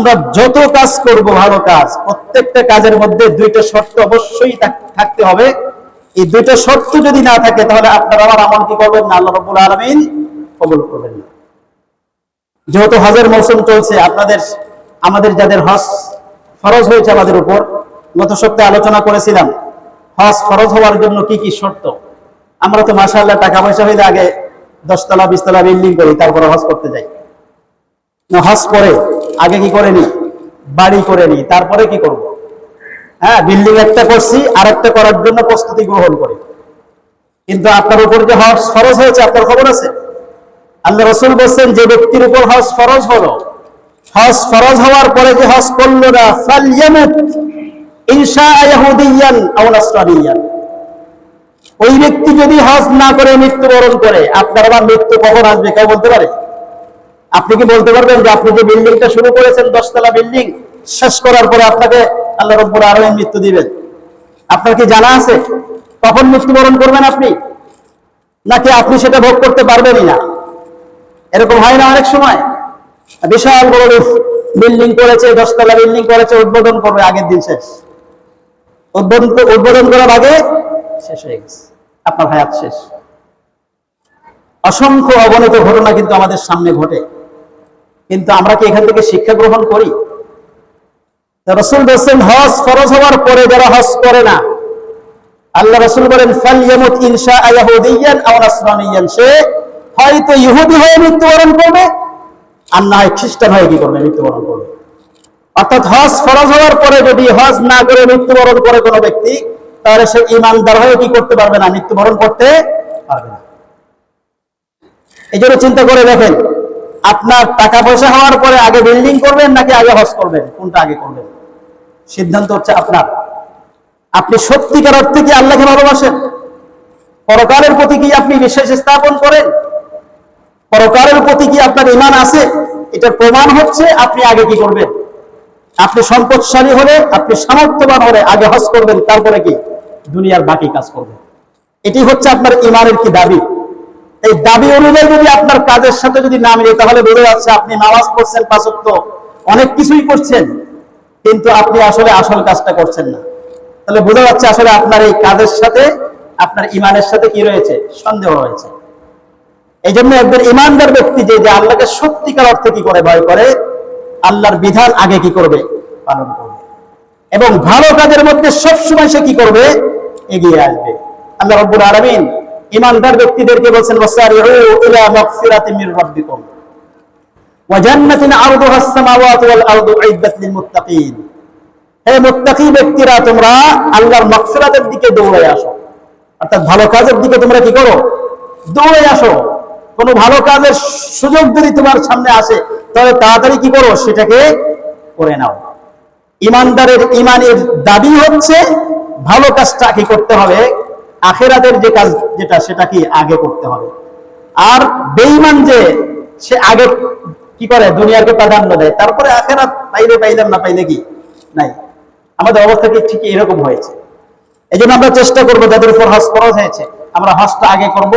আমরা যত কাজ করব ভালো কাজ, প্রত্যেকটা কাজের মধ্যে দুইটা শর্ত অবশ্যই থাকতে হবে। এই দুইটা শর্ত যদি না থাকে তাহলে আপনারা আমার আমল কি করবেন না, আল্লাহ রাব্বুল আলামিন কবুল করবেন না। যেহেতু হজের মৌসুম চলছে, আমাদের যাদের হজ ফরজ হয়েছে আমাদের উপর, গত সপ্তাহে আলোচনা করেছিলাম হজ ফরজ হওয়ার জন্য কি কি শর্ত। আমরা তো মাশাআল্লাহ টাকা পয়সা হইলে আগে 10 তলা 20 তলা বিল্ডিং করি, তারপরে হজ করতে যাই। হজ করে আগে কি করে নি, বাড়ি করে নি, তারপরে কি করব? হ্যাঁ, বিল্ডিং একটা করছি, আরেকটা করার জন্য প্রস্তুতি গ্রহণ করি। কিন্তু আপনার উপর যে হজ ফরজ হয়েছে আপনার খবর আছে? আল্লাহ রাসূল বলেন যে ব্যক্তির উপর হজ ফরজ হলো, হজ ফরজ হওয়ার পরে যে হজ করলো না, ফালইয়ামুত ইনশা ইয়াহুদিয়ান আও নাসরানিয়ান, ওই ব্যক্তি যদি হজ না করে মৃত্যুবরণ করে, আপনার আবার মৃত্যু কখন আসবে কেউ বলতে পারে? আপনি কি বলতে পারবেন যে আপনি যে বিল্ডিংটা শুরু করেছেন 10 তলা বিল্ডিং, শেষ করার পরে আপনাকে আল্লাহ রাব্বুল আলামিন মৃত্যু দিবেন? আপনার কি জানা আছে কখন মৃত্যুবরণ করবেন আপনি? নাকি আপনি সেটা ভোগ করতে পারবেনই না? এরকম হয় না অনেক সময়? বিশাল বড় বিল্ডিং করেছে, 10 তলা বিল্ডিং করেছে, উদ্বোধন করবে, আগের দিন শেষ। উদ্বোধন করার আগে শেষ হয়ে গেছে, আপনার হায়াত শেষ। অসংখ্য অগণিত ঘটনা কিন্তু আমাদের সামনে ঘটে, কিন্তু আমরা কি এখান থেকে শিক্ষা গ্রহণ করি? রাসূল বলেন হজ ফরজ হওয়ার পরে যারা হজ করে না, আল্লাহ রাসূল বলেন ফালইয়ামুত ইনশা ইয়াহুদিয়ান আও নাসরানিয়ান, সে হয়তো ইহুদি হয়ে মৃত্যুবরণ করবে, আর না হয় খ্রিস্টান হয়ে কি করবে, মৃত্যুবরণ করবে। অর্থাৎ হজ ফরজ হওয়ার পরে যদি হজ না করে মৃত্যুবরণ করে কোনো ব্যক্তি, তাহলে সে ঈমানদার হয়ে কি করতে পারবে না, মৃত্যুবরণ করতে পারবে না। এই জন্য চিন্তা করে দেখেন, আপনার টাকা পয়সা হওয়ার পরে আগে বিল্ডিং করবেন নাকি আগে হজ করবেন, কোনটা আগে করবেন? সিদ্ধান্ত হচ্ছে আপনার। আপনি সত্যিকার অর্থে কি আল্লাহকে ভালোবাসেন? পরকালের প্রতি কি আপনি বিশ্বাস স্থাপন করেন? পরকালের প্রতি কি আপনার ঈমান আছে? এটার প্রমাণ হচ্ছে আপনি আগে কি করবেন। আপনি সম্পদশালী হলে, আপনি সামর্থ্যবান হলে আগে হজ করবেন, তারপরে কি দুনিয়ার বাকি কাজ করবেন। এটি হচ্ছে আপনার ঈমানের কি দাবি। এই দাবি অনুযায়ী যদি আপনার কাজের সাথে যদি না মিলে, তাহলে বোঝা যাচ্ছে আপনি নামাজ পড়ছেন 5 ওয়াক্ত, অনেক কিছুই করছেন, কিন্তু আপনি আসলে আসল কাজটা করছেন না। তাহলে বোঝা যাচ্ছে আসলে আপনার এই কাজের সাথে আপনার ঈমানের সাথে কি রয়েছে, সন্দেহ রয়েছে। এই জন্য একজন ঈমানদার ব্যক্তি যে আল্লাহকে সত্যিকার অর্থে কি করে ভয় করে, আল্লাহর বিধান আগে কি করবে, পালন করবে, এবং ভালো কাজের মধ্যে সবসময় সে কি করবে, এগিয়ে আসবে। আল্লাহ রাব্বুল আলামিন ঈমানদার ব্যক্তিদেরকে বলেন ওয়াসারিউ ইলা মাগফিরাতিন মির রাব্বিকুম ওয়া জান্নাতিন আরদুহাস সামাওয়াতু ওয়াল আরদু উইদ্দাত লিল মুত্তাকিন। হে মুত্তাকি ব্যক্তিরা, তোমরা আল্লাহর মাগফিরাতের দিকে দৌড়ে আসো, অর্থাৎ ভালো কাজের দিকে তোমরা কি করো, দৌড়ে আসো। কোনো ভালো কাজের সুযোগ যদি তোমার সামনে আসে, তাহলে তাড়াতাড়ি কি করো, সেটাকে করে নাও। ঈমানদারের ঈমানের দাবি হচ্ছে ভালো কাজটা কি করতে হবে, আখিরাতের যে কাজ যেটা, সেটা কি আগে করতে হবে। আর বেঈমান যে, সে আগে কি করে, দুনিয়াকে প্রাধান্য দেয়, তারপরে আখিরাত পাইলে পাইলাম, না পাইলে কি নাই। আমাদের অবস্থা কি ঠিক এরকম হয়েছে। এই জন্য আমরা চেষ্টা করবো যাদের উপর হজ ফরজ হয়েছে, আমরা হজটা আগে করব।